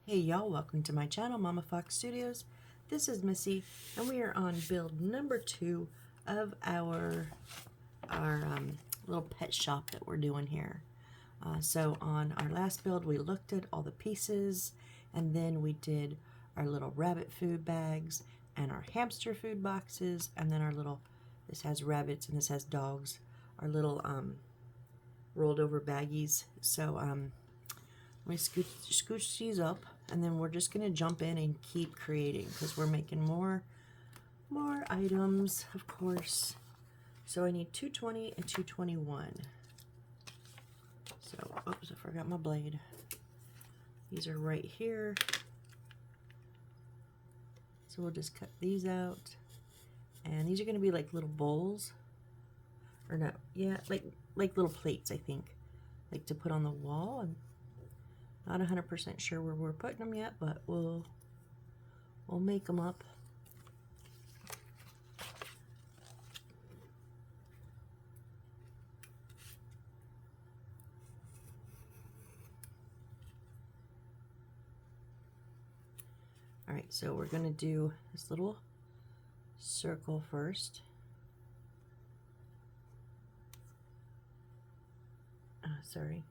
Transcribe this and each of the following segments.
Hey y'all, welcome to my channel, Mama Fox Studios. This is Missy, and we are on build number 2 of our little pet shop that we're doing here. So on our last build, we looked at all the pieces, and then we did our little rabbit food bags, and our hamster food boxes, and then our little, this has rabbits and this has dogs, our little rolled over baggies. So let me scooch these up, and then we're just gonna jump in and keep creating because we're making more items, of course. So I need 220 and 221. So, oops, I forgot my blade. These are right here. So we'll just cut these out. And these are gonna be like little bowls. Or no, yeah, like little plates, I think. Like to put on the wall. And not 100% sure where we're putting them yet, but we'll make them up. All right, so we're gonna do this little circle first. Sorry,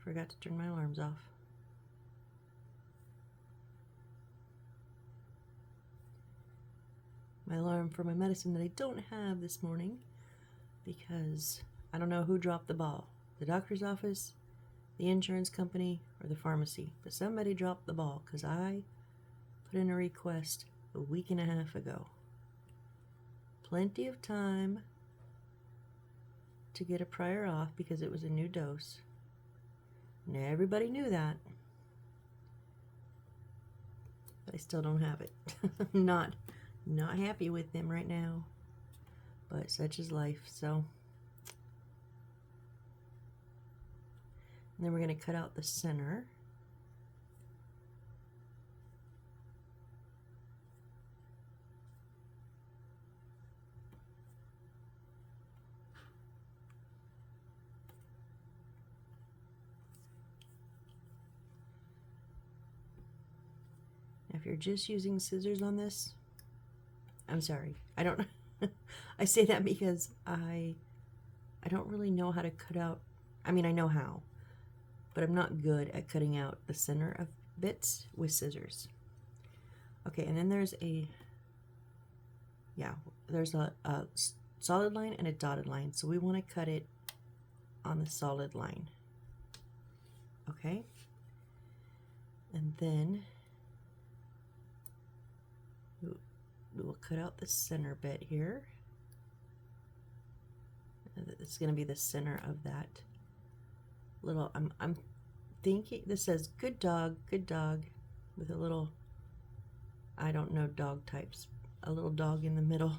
forgot to turn my alarms off. My alarm for my medicine that I don't have this morning because I don't know who dropped the ball. The doctor's office, the insurance company, or the pharmacy. But somebody dropped the ball because I put in a request a week and a half ago. Plenty of time to get a prior off because it was a new dose. And everybody knew that. But I still don't have it. not happy with them right now. But such is life, so. And then we're going to cut out the center. If you're just using scissors on this, I'm sorry. I don't I say that because I don't really know how to cut out. I mean, I know how, but I'm not good at cutting out the center of bits with scissors. Okay, and then there's a solid line and a dotted line. So we want to cut it on the solid line. Okay? And then we will cut out the center bit here. It's going to be the center of that little, I'm thinking, this says good dog, with a little, I don't know dog types, a little dog in the middle.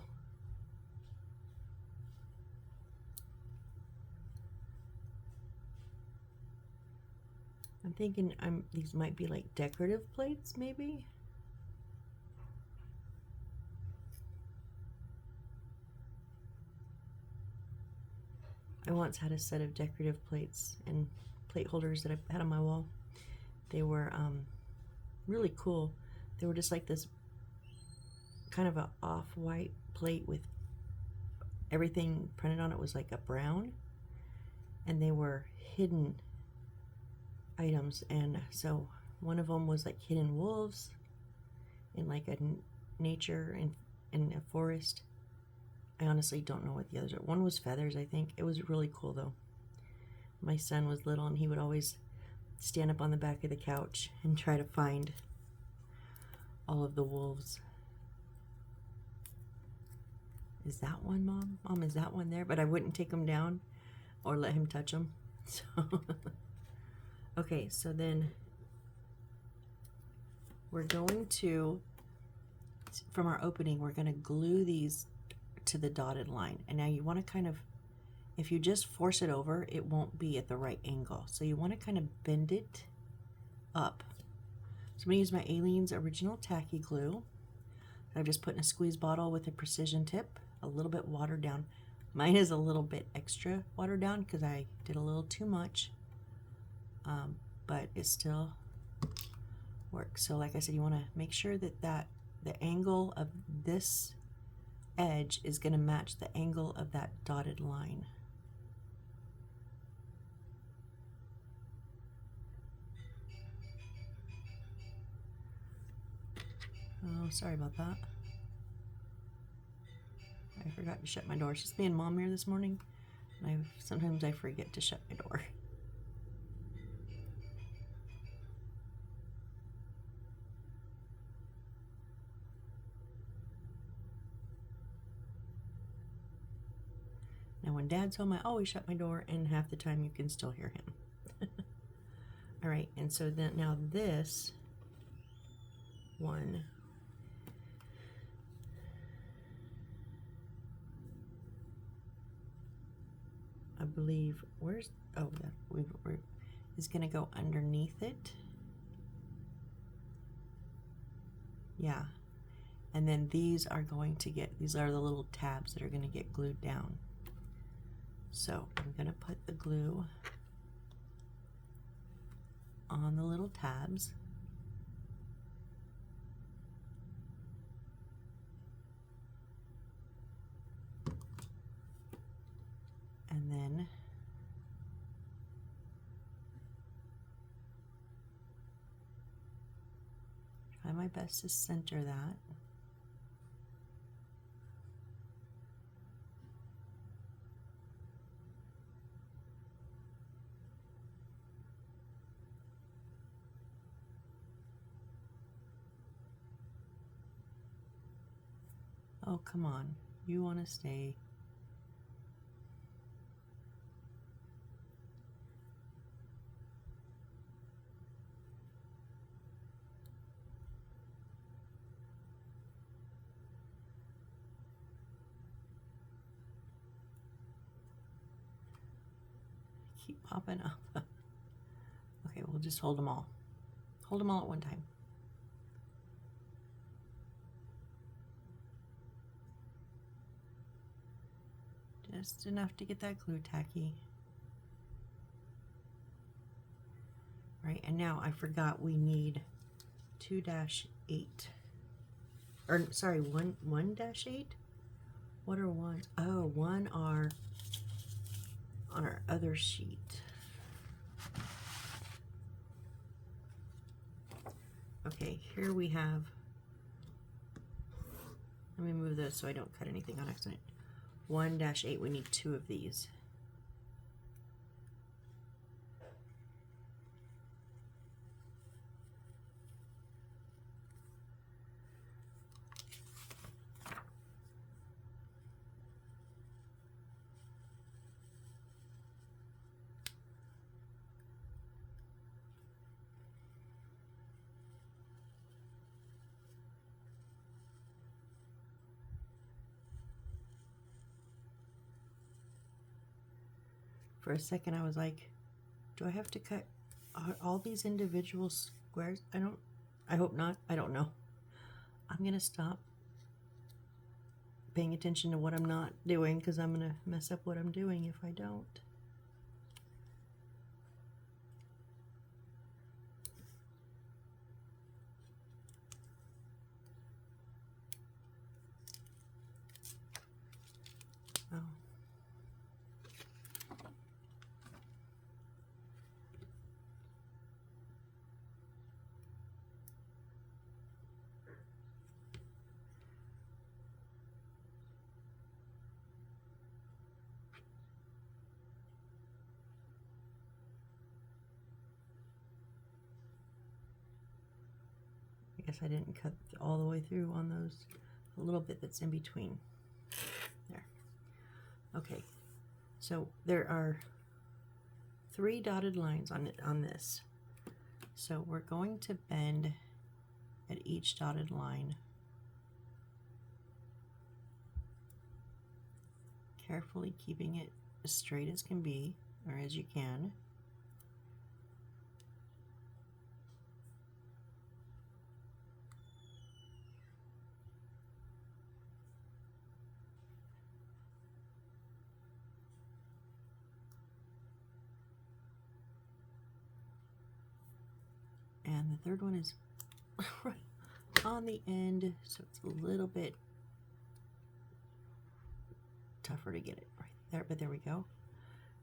I'm thinking these might be like decorative plates, maybe. I once had a set of decorative plates and plate holders that I had on my wall. They were really cool. They were just like this kind of a off-white plate with everything printed on it was like a brown, and they were hidden items. And so one of them was like hidden wolves in like a nature in a forest. I honestly don't know what the others are. One was feathers, I think. It was really cool though. My son was little and he would always stand up on the back of the couch and try to find all of the wolves. Is that one, Mom? Mom, is that one there? But I wouldn't take him down or let him touch them. So okay, so then we're going to, from our opening, we're going to glue these to the dotted line. And now you want to kind of, if you just force it over, it won't be at the right angle. So you want to kind of bend it up. So I'm going to use my Aleene's Original Tacky Glue. I've just put in a squeeze bottle with a precision tip, a little bit watered down. Mine is a little bit extra watered down because I did a little too much, but it's still work. So like I said, you want to make sure that the angle of this edge is going to match the angle of that dotted line. Oh, sorry about that. I forgot to shut my door. It's just me and Mom here this morning, and sometimes I forget to shut my door. Now when Dad's home, I always shut my door, and half the time you can still hear him. All right, and so then now this one, I believe, where's, oh, that is going to go underneath it. Yeah. And then these are going to get, these are the little tabs that are going to get glued down. So I'm going to put the glue on the little tabs. And then try my best to center that. Oh, come on. You want to stay. Keep popping up. Okay, we'll just hold them all. Hold them all at one time. Just enough to get that glue tacky. Right, and now I forgot we need 2-8. Or sorry, 1-8? What are ones? Oh, one are on our other sheet. Okay, here we have, let me move those so I don't cut anything on accident. 1-8, we need 2 of these. For a second I was like, do I have to cut all these individual squares? I hope not. I don't know. I'm gonna stop paying attention to what I'm not doing because I'm gonna mess up what I'm doing if I don't. Oh. I guess I didn't cut all the way through on those, a little bit that's in between. There. Okay, so there are 3 dotted lines on this. So we're going to bend at each dotted line. Carefully keeping it as straight as can be, or as you can. And the third one is right on the end, so it's a little bit tougher to get it right there, but there we go.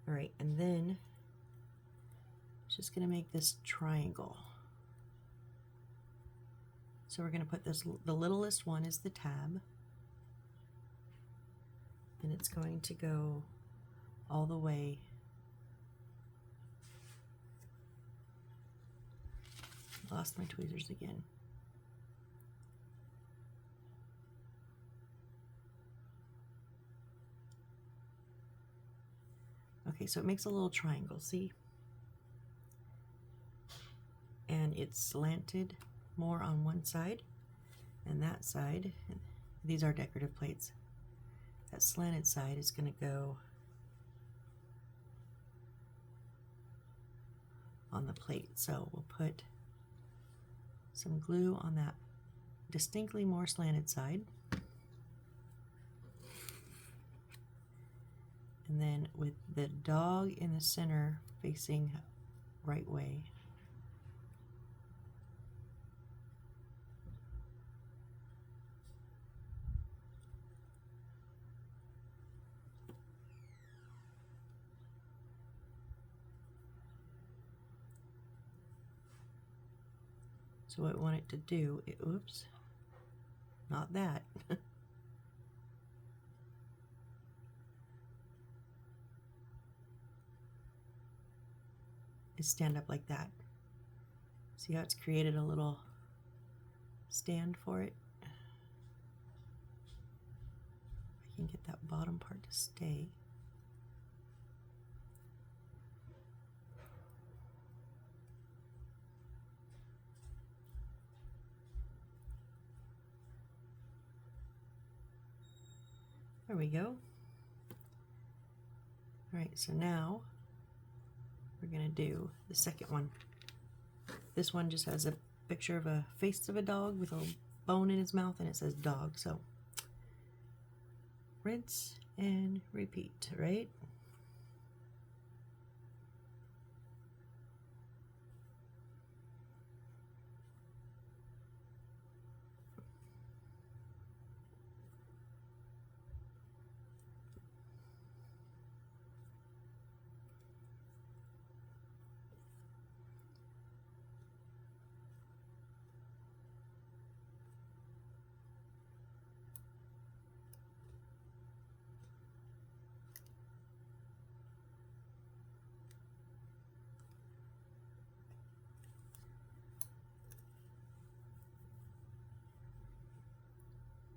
All right, and then just going to make this triangle. So we're going to put this, the littlest one is the tab, and it's going to go all the way lost my tweezers again. Okay, so it makes a little triangle, see? And it's slanted more on one side, and that side, these are decorative plates, that slanted side is going to go on the plate. So we'll put some glue on that distinctly more slanted side, and then with the dog in the center facing right way, so what I want it to do, oops, not that. is stand up like that. See how it's created a little stand for it? I can get that bottom part to stay. There we go. All right, so now we're gonna do the second one. This one just has a picture of a face of a dog with a bone in his mouth, and it says dog. So rinse and repeat, right?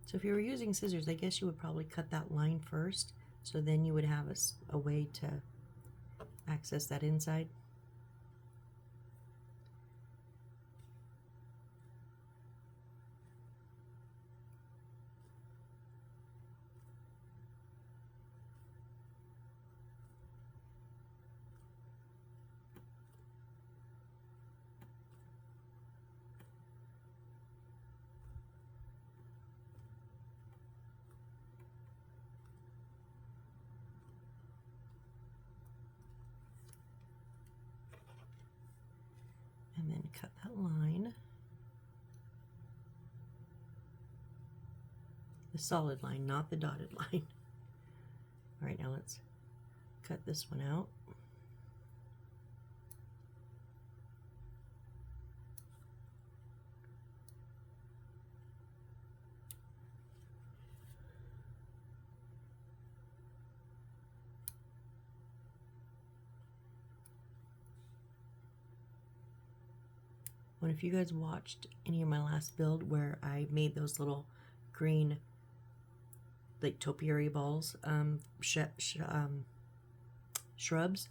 So if you were using scissors, I guess you would probably cut that line first, so then you would have a way to access that inside. And then cut that line. The solid line, not the dotted line. All right, now let's cut this one out. Well, if you guys watched any of my last build where I made those little green like topiary balls, shrubs,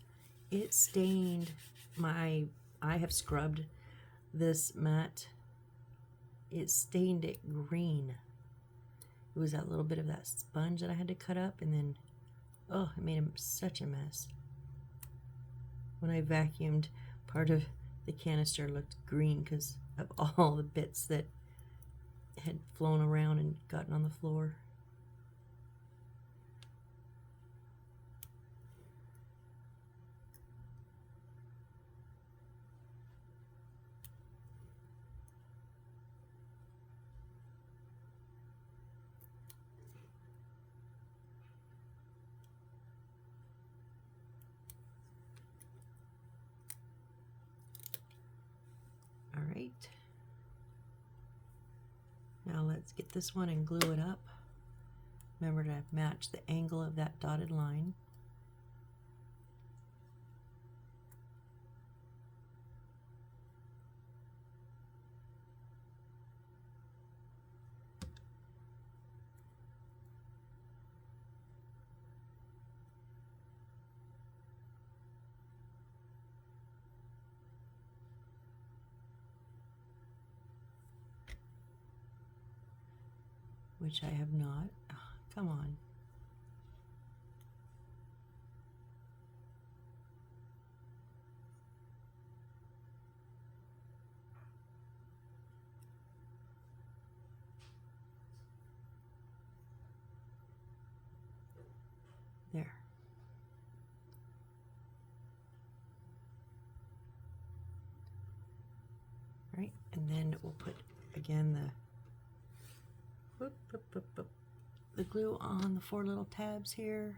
it stained my, I have scrubbed this mat, it stained it green. It was that little bit of that sponge that I had to cut up, and then, oh, it made such a mess. When I vacuumed, part of the canister looked green because of all the bits that had flown around and gotten on the floor. right. Now let's get this one and glue it up. Remember to match the angle of that dotted line. Which I have not. Oh, come on. There. Right, and then we'll put again the glue on the 4 little tabs here.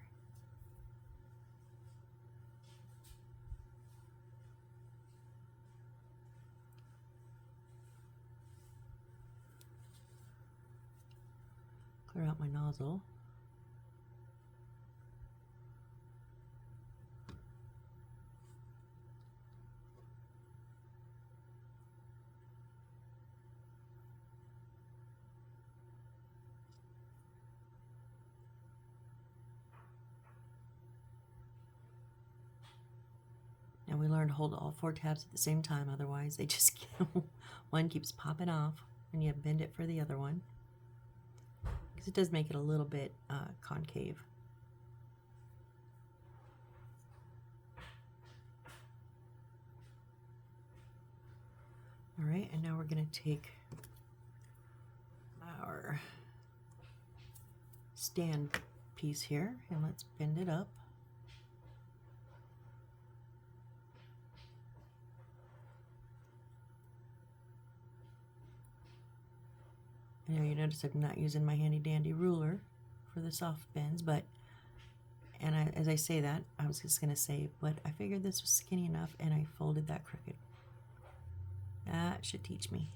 Clear out my nozzle. And we learned to hold all 4 tabs at the same time, otherwise they just one keeps popping off and you bend it for the other one. Because it does make it a little bit concave. All right, and now we're going to take our stand piece here and let's bend it up. Now you notice I'm not using my handy dandy ruler for the soft bends, but, as I say that, I was just gonna say, but I figured this was skinny enough and I folded that crooked. That should teach me.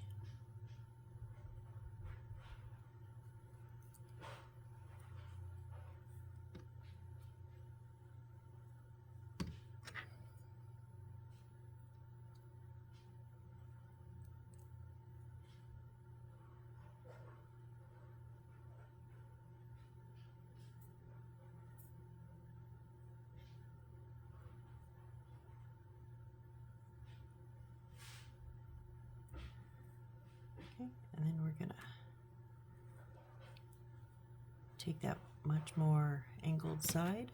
Okay, and then we're gonna take that much more angled side.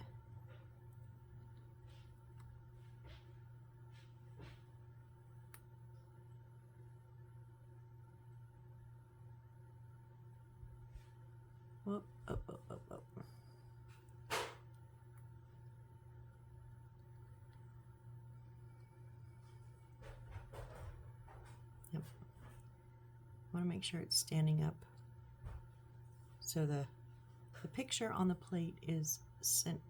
Whoop, up, up, up, up. Yep. I want to make sure it's standing up so the picture on the plate is sent,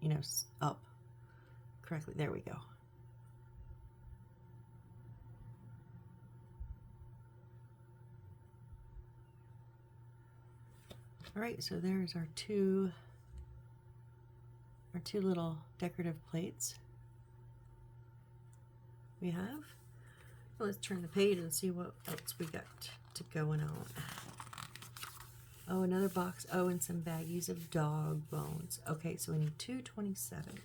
up correctly. There we go. All right, so there's our two little decorative plates we have. Well, let's turn the page and see what else we got to going on. Oh, another box. Oh, and some baggies of dog bones. Okay, so we need 227.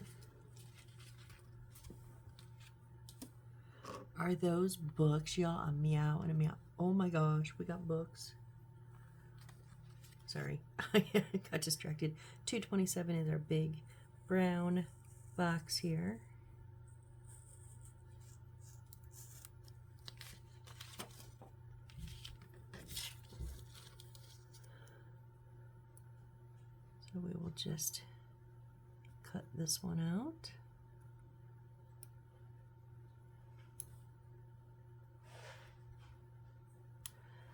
Are those books, y'all? A meow and a meow. Oh my gosh, we got books. Sorry, I got distracted. 227 is our big brown box here. So we will just cut this one out.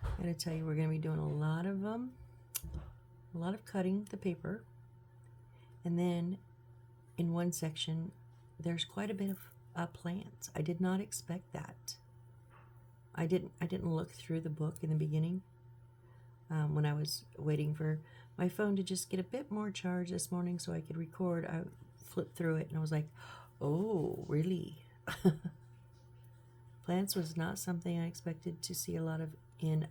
I gotta tell you, we're gonna be doing a lot of cutting the paper, and then in one section there's quite a bit of plants. I did not expect that. I didn't look through the book in the beginning when I was waiting for my phone to just get a bit more charge this morning so I could record. I flipped through it and I was like, oh, really? Plants was not something I expected to see a lot of in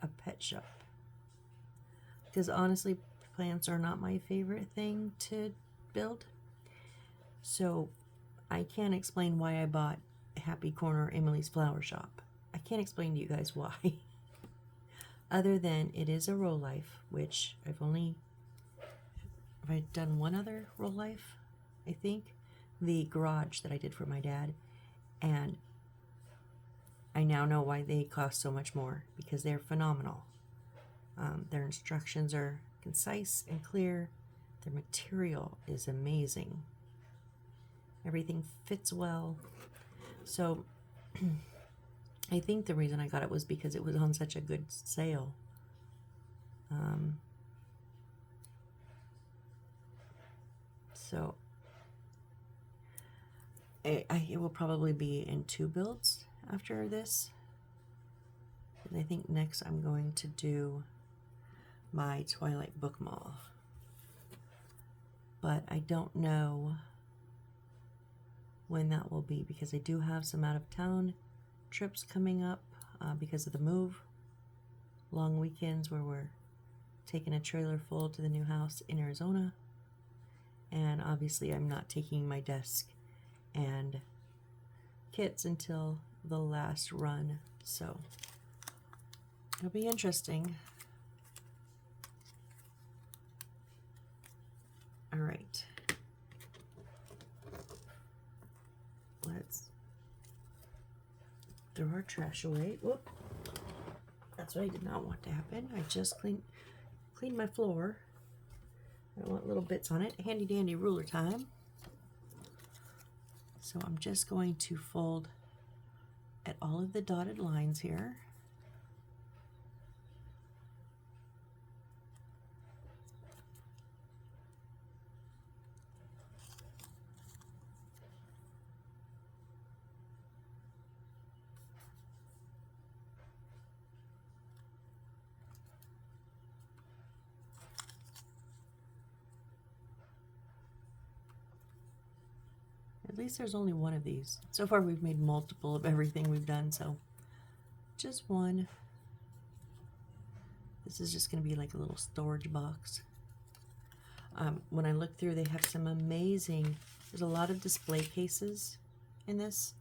a pet shop. Because honestly, plants are not my favorite thing to build. So I can't explain why I bought Happy Corner Emily's Flower Shop. I can't explain to you guys why. Other than it is a roll life, which I've done one other roll life, I think. The garage that I did for my dad. And I now know why they cost so much more, because they're phenomenal. Their instructions are concise and clear. Their material is amazing. Everything fits well. So I think the reason I got it was because it was on such a good sale. So it will probably be in 2 builds after this. And I think next I'm going to do my Twilight Book Mall. But I don't know when that will be, because I do have some out of town trips coming up because of the move. Long weekends where we're taking a trailer full to the new house in Arizona. And obviously I'm not taking my desk and kits until the last run. So it'll be interesting. All right. Let's throw our trash away. Whoop. That's what I did not want to happen. I just cleaned my floor. I don't want little bits on it. Handy dandy ruler time. So I'm just going to fold at all of the dotted lines here. At least there's only one of these. So far we've made multiple of everything we've done, so just one. This is just going to be like a little storage box. When I look through, they have some amazing, there's a lot of display cases in this.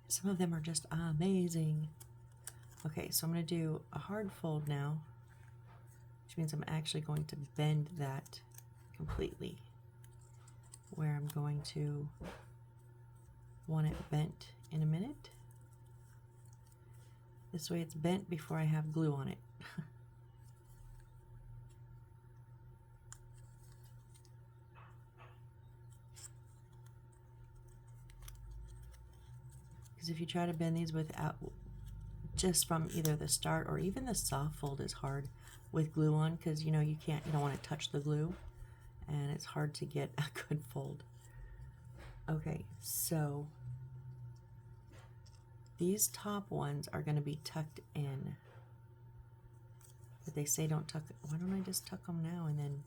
Some of them are just amazing. Okay, so I'm going to do a hard fold now, which means I'm actually going to bend that completely, where I'm going to want it bent in a minute. This way it's bent before I have glue on it. Because if you try to bend these without, just from either the start or even the soft fold is hard with glue on, because you know you don't want to touch the glue, and it's hard to get a good fold. Okay, so these top ones are going to be tucked in, but they say don't tuck. Why don't I just tuck them now and then?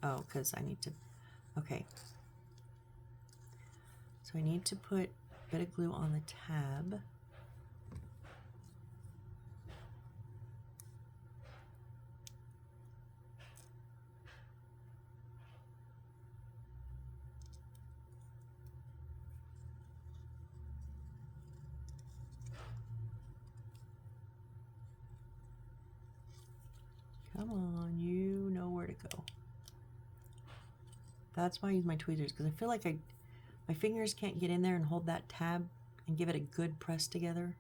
Oh, because I need to. Okay. So I need to put a bit of glue on the tab. Come on, you know where to go. That's why I use my tweezers, because I feel like my fingers can't get in there and hold that tab and give it a good press together.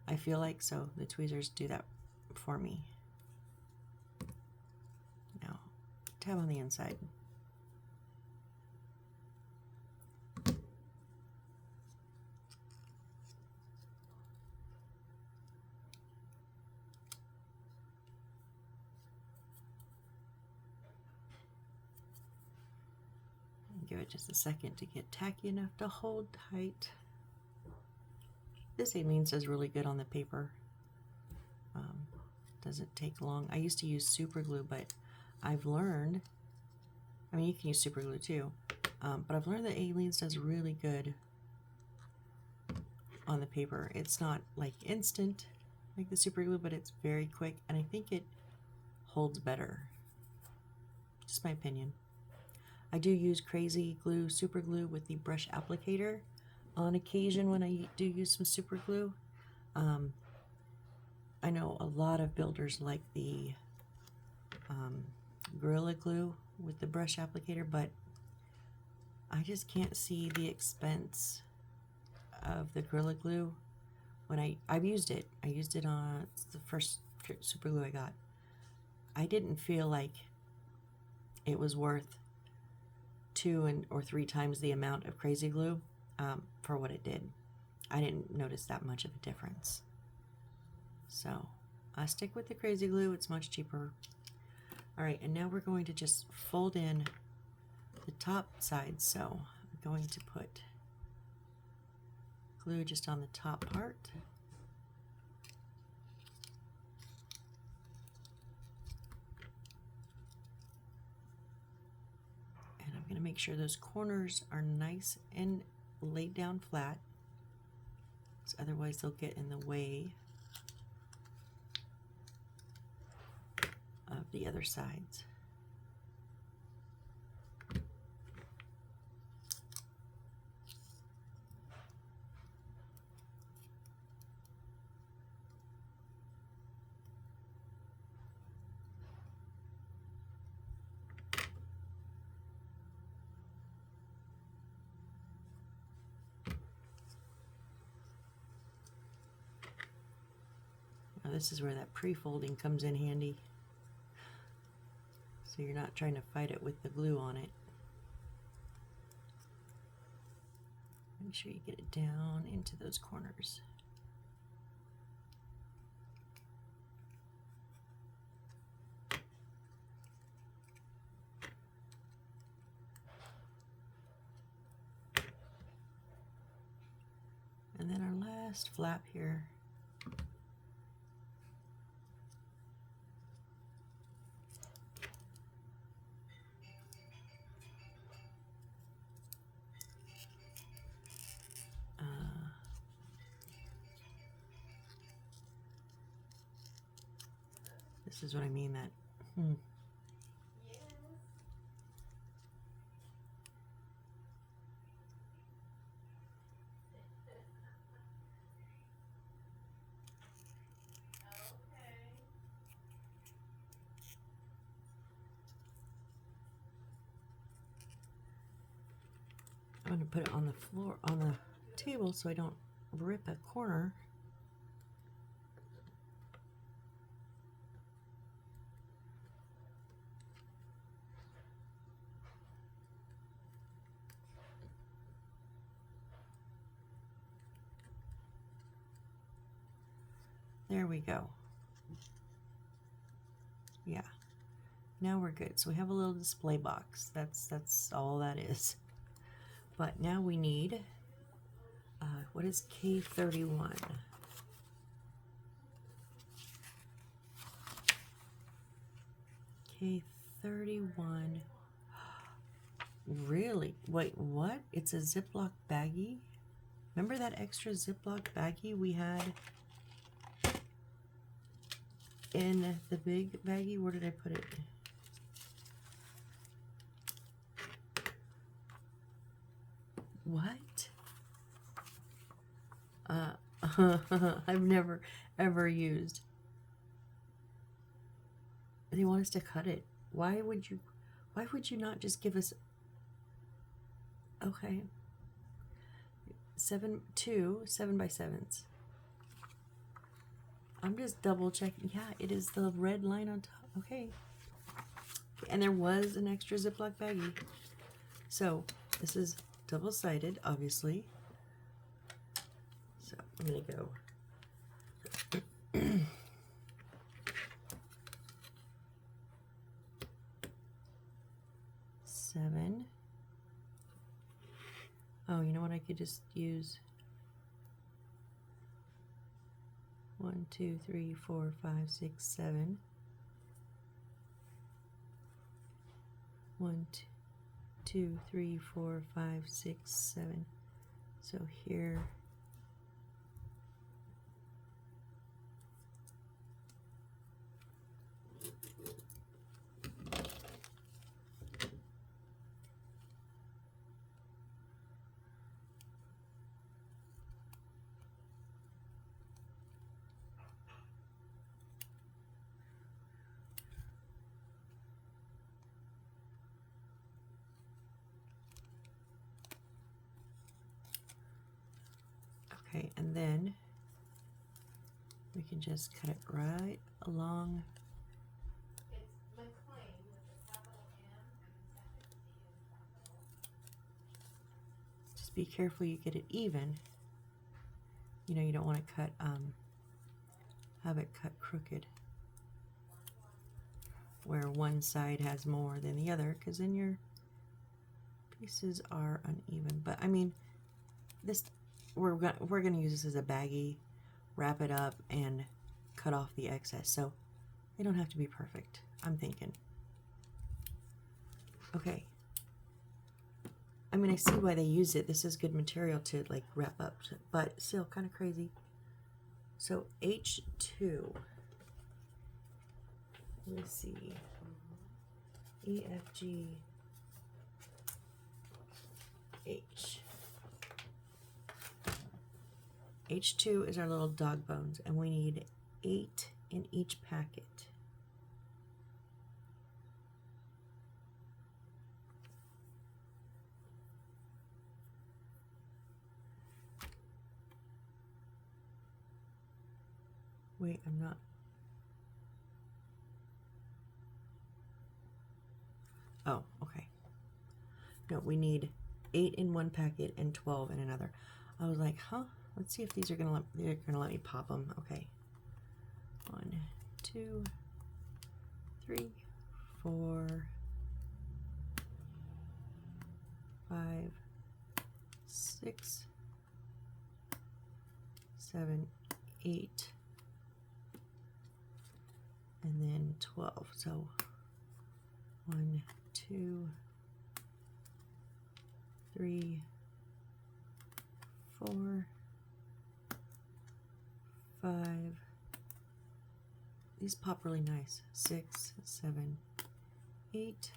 I feel like, so the tweezers do that for me. Now, tab on the inside. Give it just a second to get tacky enough to hold tight. this Aleene's does really good on the paper. Doesn't take long. I used to use super glue, but I've learned, I mean, you can use super glue too, but I've learned that Aleene's does really good on the paper. It's not like instant like the super glue, but it's very quick, and I think it holds better. Just my opinion. I do use Crazy Glue super glue with the brush applicator on occasion when I do use some super glue. I know a lot of builders like the Gorilla Glue with the brush applicator, but I just can't see the expense of the Gorilla Glue. When I've used it. I used it on, it's the first super glue I got. I didn't feel like it was worth 2 or 3 times the amount of Crazy Glue for what it did. I didn't notice that much of a difference. So I stick with the Crazy Glue. It's much cheaper. All right, and now we're going to just fold in the top side. So I'm going to put glue just on the top part. And I'm going to make sure those corners are nice and laid down flat, because otherwise they'll get in the way of the other sides. Now this is where that pre-folding comes in handy. So you're not trying to fight it with the glue on it. Make sure you get it down into those corners. And then our last flap here. This is what I mean that, I'm going to put it on the floor, on the table, so I don't rip a corner. There we go. Yeah. Now we're good. So we have a little display box. That's all that is. But now we need, what is K31? K31. Really? Wait, what? It's a Ziploc baggie? Remember that extra Ziploc baggie we had in the big baggie? Where did I put it? What? I've never ever used. They want us to cut it. Why would you not just give us, okay, 7 by 7s. I'm just double checking. Yeah, it is the red line on top. Okay. And there was an extra Ziploc baggie. So this is double-sided, obviously. So I'm going to go. Seven. Oh, you know what? I could just use 1, 2, 3, 4, 5, 6, 7. 1, 2, 3, 4, 5, 6, 7. So here, okay, and then we can just cut it right along. It's McLean with a capital M and the second C is capital. Just be careful you get it even. You know, you don't want to cut, have it cut crooked, where one side has more than the other, because then your pieces are uneven. But I mean, this we're gonna use this as a baggie, wrap it up, and cut off the excess. So they don't have to be perfect, I'm thinking. Okay. I mean, I see why they use it. This is good material to like wrap up, but still kind of crazy. So H2. Let's see. E, F, G, H. H2 is our little dog bones, and we need 8 in each packet. Wait, I'm not. Oh, okay. No, we need 8 in one packet and 12 in another. I was like, huh? Let's see if these are they're gonna let me pop them. Okay. 1, 2, 3, 4, 5, 6, 7, 8, and then 12. So 1, 2, 3, 4, 5. These pop really nice. 6, 7, 8,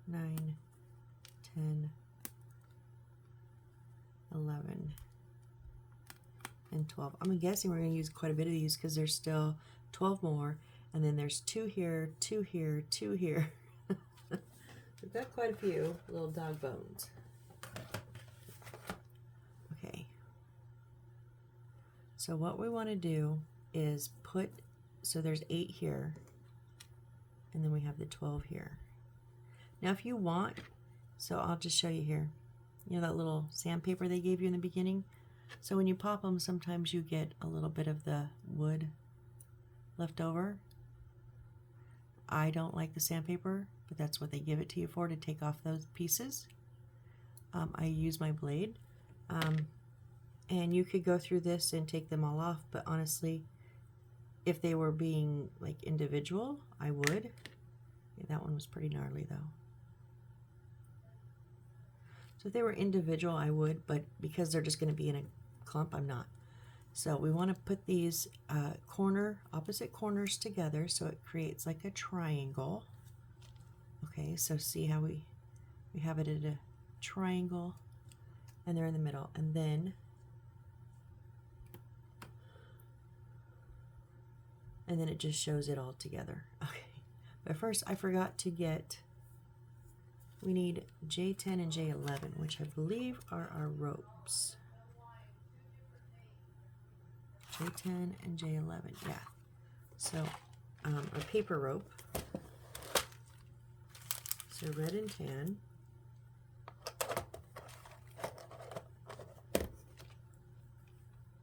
9, 10, 11, and 12. I'm guessing we're going to use quite a bit of these because there's still 12 more, and then there's 2 here, 2 here, 2 here. We've got quite a few little dog bones. Okay. So what we want to do is put, so there's 8 here, and then we have the 12 here. Now if you want, so I'll just show you here. You know that little sandpaper they gave you in the beginning? So when you pop them, sometimes you get a little bit of the wood left over. I don't like the sandpaper, but that's what they give it to you for, to take off those pieces. I use my blade. And you could go through this and take them all off, but honestly, if they were being like individual, I would. Yeah, that one was pretty gnarly though. So if they were individual, I would, but because they're just going to be in a clump, I'm not. So we want to put these opposite corners together so it creates like a triangle. Okay, so see how we have it at a triangle, and they're in the middle, and then it just shows it all together. Okay, but first I forgot to get, we need J10 and J11, which I believe are our ropes. J10 and J11, yeah. So our paper rope, so red and tan.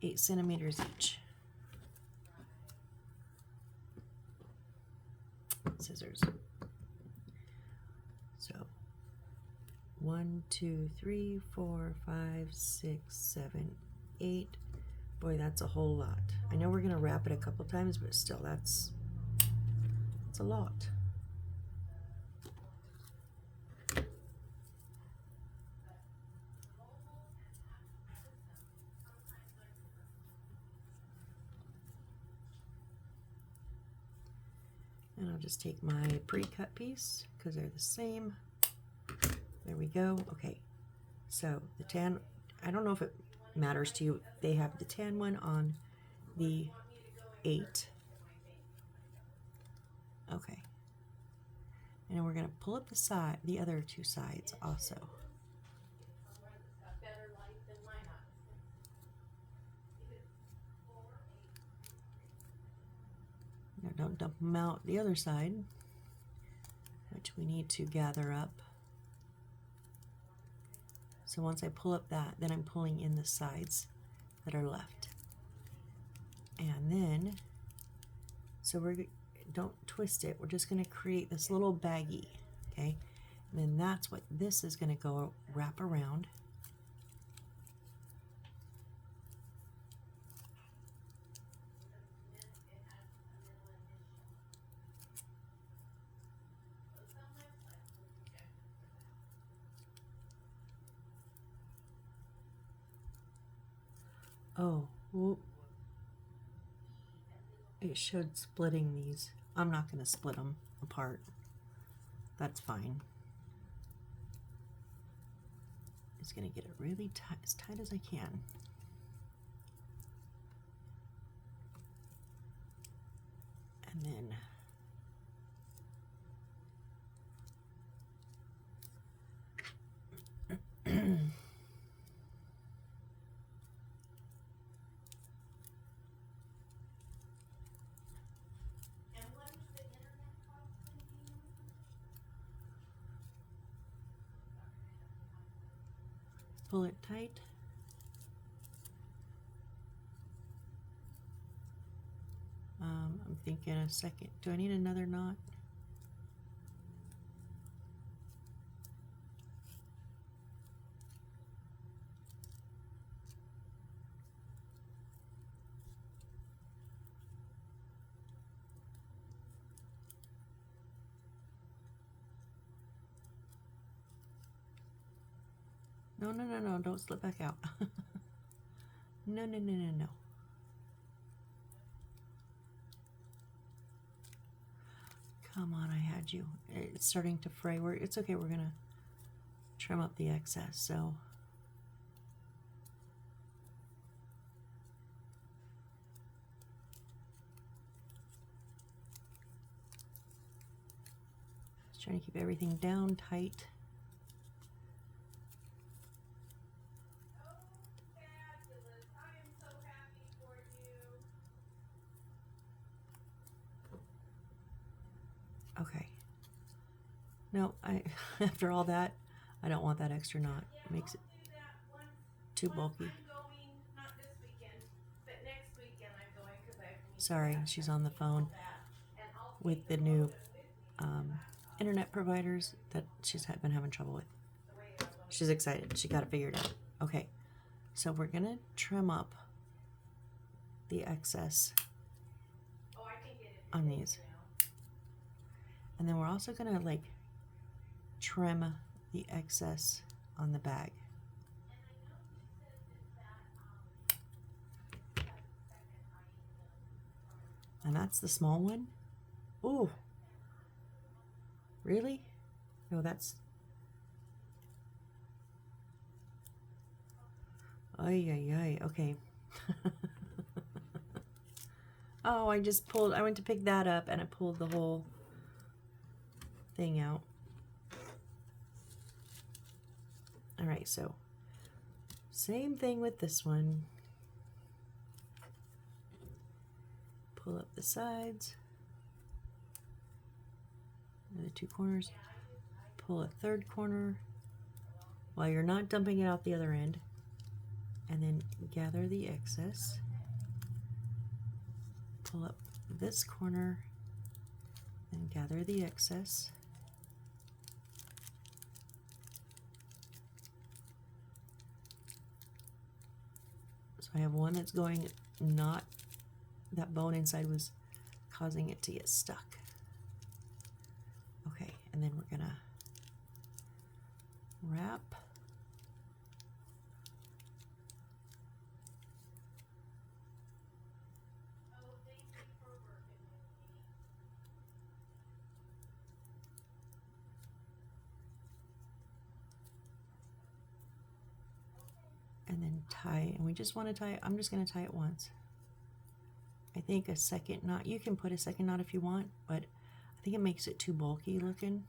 Eight centimeters each. Scissors. So 1, 1, 2, 3, 4, 5, 6, 7, 8. Boy, that's a whole lot. I know we're gonna wrap it a couple times, but still, that's a lot. And I'll just take my pre-cut piece because they're the same. There we go. Okay, so the tan, I don't know if it matters to you. They have the tan one on the 8. Okay. And then we're going to pull up the other 2 sides also. Now don't dump them out the other side, which we need to gather up. So once I pull up that, then I'm pulling in the sides that are left. And then, so don't twist it, we're just going to create this little baggie, okay? And then that's what this is going to go wrap around. Oh, whoop. It showed splitting these. I'm not going to split them apart. That's fine. Just going to get it really tight, as tight as I can. And then pull it tight. I'm thinking a second. Do I need another knot? No, no, no, no, don't slip back out. No, no, no, no, no. Come on, I had you. It's starting to fray. It's okay, we're gonna trim up the excess, so. Just trying to keep everything down tight. Okay. No, after all that, I don't want that extra knot. It makes it too bulky. Sorry, she's on the phone with the new internet providers that she's been having trouble with. She's excited. She got it figured out. Okay, so we're gonna trim up the excess on these. And then we're also gonna like trim the excess on the bag. And that's the small one. Oh, really? No, that's. Ay, ay, ay. Okay. Oh, I went to pick that up and I pulled the whole thing out. All right, so same thing with this one. Pull up the sides, the 2 corners, pull a 3rd corner while you're not dumping it out the other end, and then gather the excess. Pull up this corner and gather the excess. I have one that's going not, that bone inside was causing it to get stuck. Okay, and then we're gonna wrap. And then tie, and we just want to tie it. I'm just going to tie it once. I think a second knot, you can put a second knot if you want, but I think it makes it too bulky looking.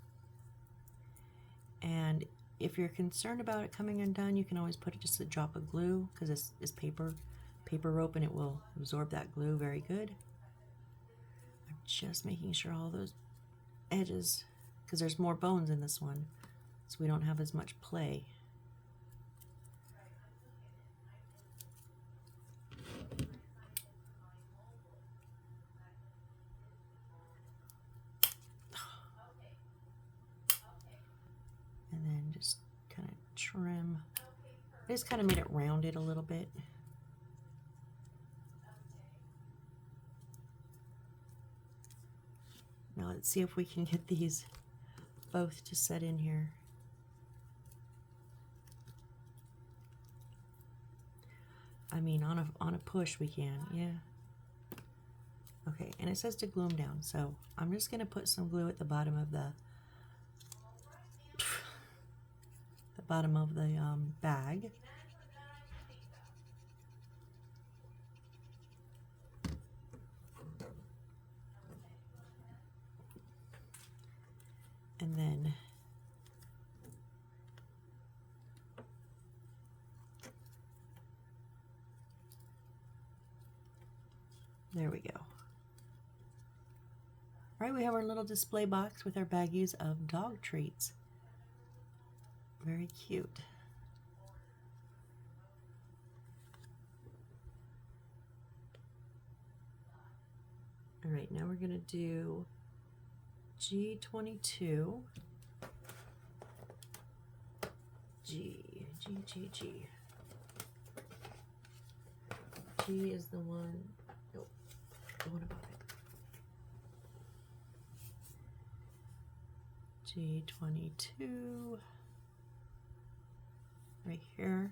And if you're concerned about it coming undone, you can always put just a drop of glue, because it's paper rope and it will absorb that glue very good. I'm just making sure all those edges, because there's more bones in this one, so we don't have as much play. And then just kind of trim. I just kind of made it rounded a little bit. Now let's see if we can get these both to set in here. I mean, on a push we can, yeah. Okay, and it says to glue them down, so I'm just gonna put some glue at the bottom of the bag. And then there we go. All right, we have our little display box with our baggies of dog treats. Very cute. All right, now we're gonna do G22. G. G is the one, nope, the one above it. G22, right here,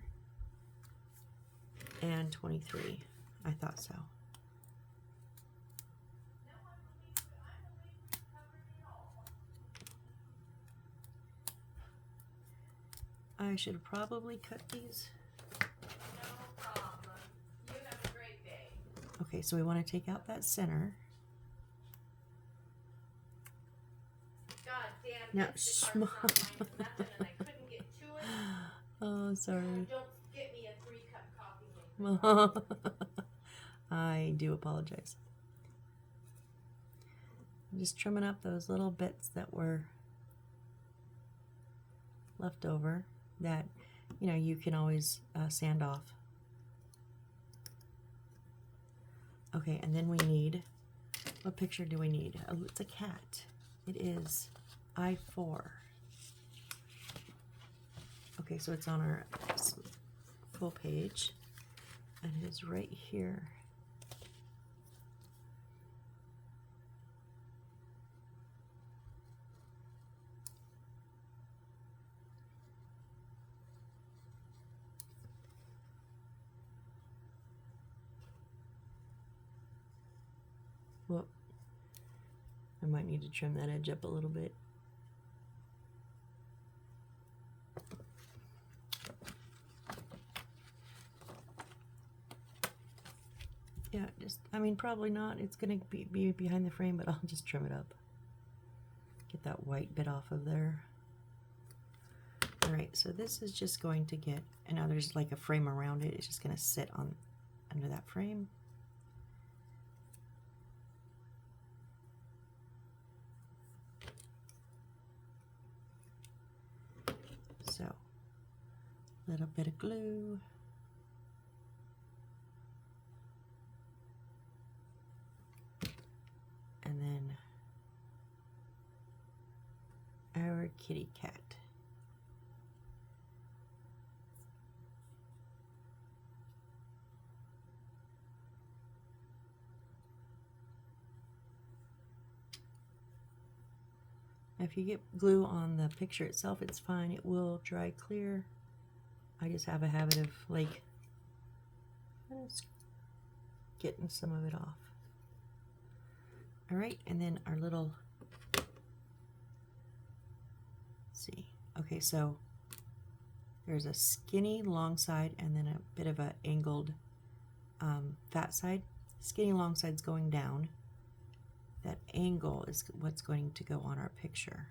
and 23, I thought so. I should probably cut these. No problem. You have a great day. Okay, so we want to take out that center. God damn, Now, it's the car's not mine for nothing, and I couldn't get to it. Oh, sorry. Don't get me a 3-cup coffee maker. I do apologize. I'm just trimming up those little bits that were left over that, you know, you can always sand off. Okay, and then we need, what picture do we need? Oh, it's a cat. It is I4. Okay, so it's on our full page, and it is right here. Whoop. I might need to trim that edge up a little bit. Yeah, just, I mean, probably not. It's going to be behind the frame, but I'll just trim it up. Get that white bit off of there. All right, so this is just going to get, and now there's like a frame around it. It's just going to sit on under that frame. So, a little bit of glue. And then our kitty cat. If you get glue on the picture itself, it's fine. It will dry clear. I just have a habit of like just getting some of it off. All right, and then our little, let's see. Okay, so there's a skinny long side and then a bit of a angled fat side. Skinny long side's going down. That angle is what's going to go on our picture.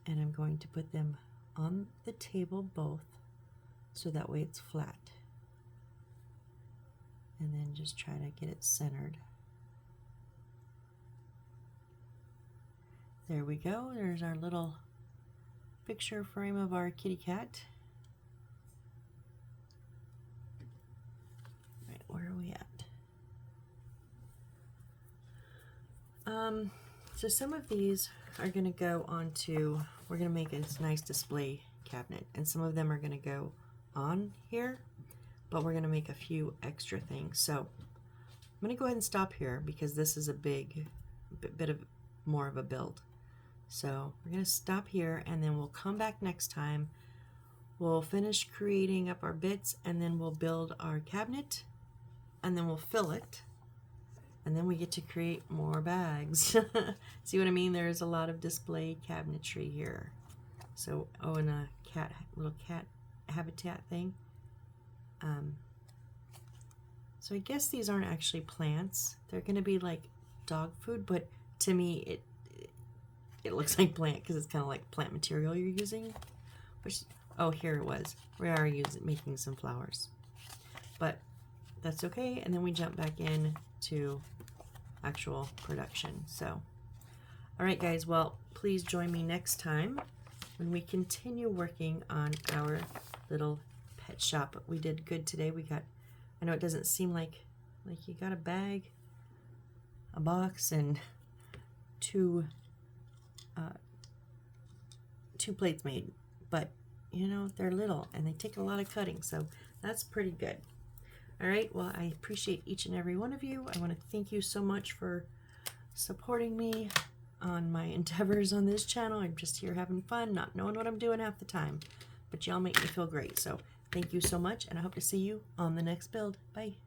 And I'm going to put them on the table both, so that way it's flat. And then just try to get it centered. There we go. There's our little picture frame of our kitty cat. Right, where are we at? So some of these are going to go onto, we're going to make a nice display cabinet, and some of them are going to go on here, but we're going to make a few extra things. So I'm going to go ahead and stop here because this is a bit of more of a build. So we're going to stop here, and then we'll come back next time. We'll finish creating up our bits, and then we'll build our cabinet, and then we'll fill it, and then we get to create more bags. See what I mean? There's a lot of display cabinetry here. So, oh, and a little cat habitat thing. So I guess these aren't actually plants. They're going to be like dog food, but to me it looks like plant because it's kind of like plant material you're using. Which, oh, here it was. We are making some flowers, but that's okay. And then we jump back in to actual production. So, all right, guys. Well, please join me next time when we continue working on our little pet shop. We did good today. We got, I know it doesn't seem like you got a bag, a box, and two plates made, but you know, they're little and they take a lot of cutting, so that's pretty good. All right, well, I appreciate each and every one of you. I want to thank you so much for supporting me on my endeavors on this channel. I'm just here having fun, not knowing what I'm doing half the time, but y'all make me feel great. So thank you so much, and I hope to see you on the next build. Bye.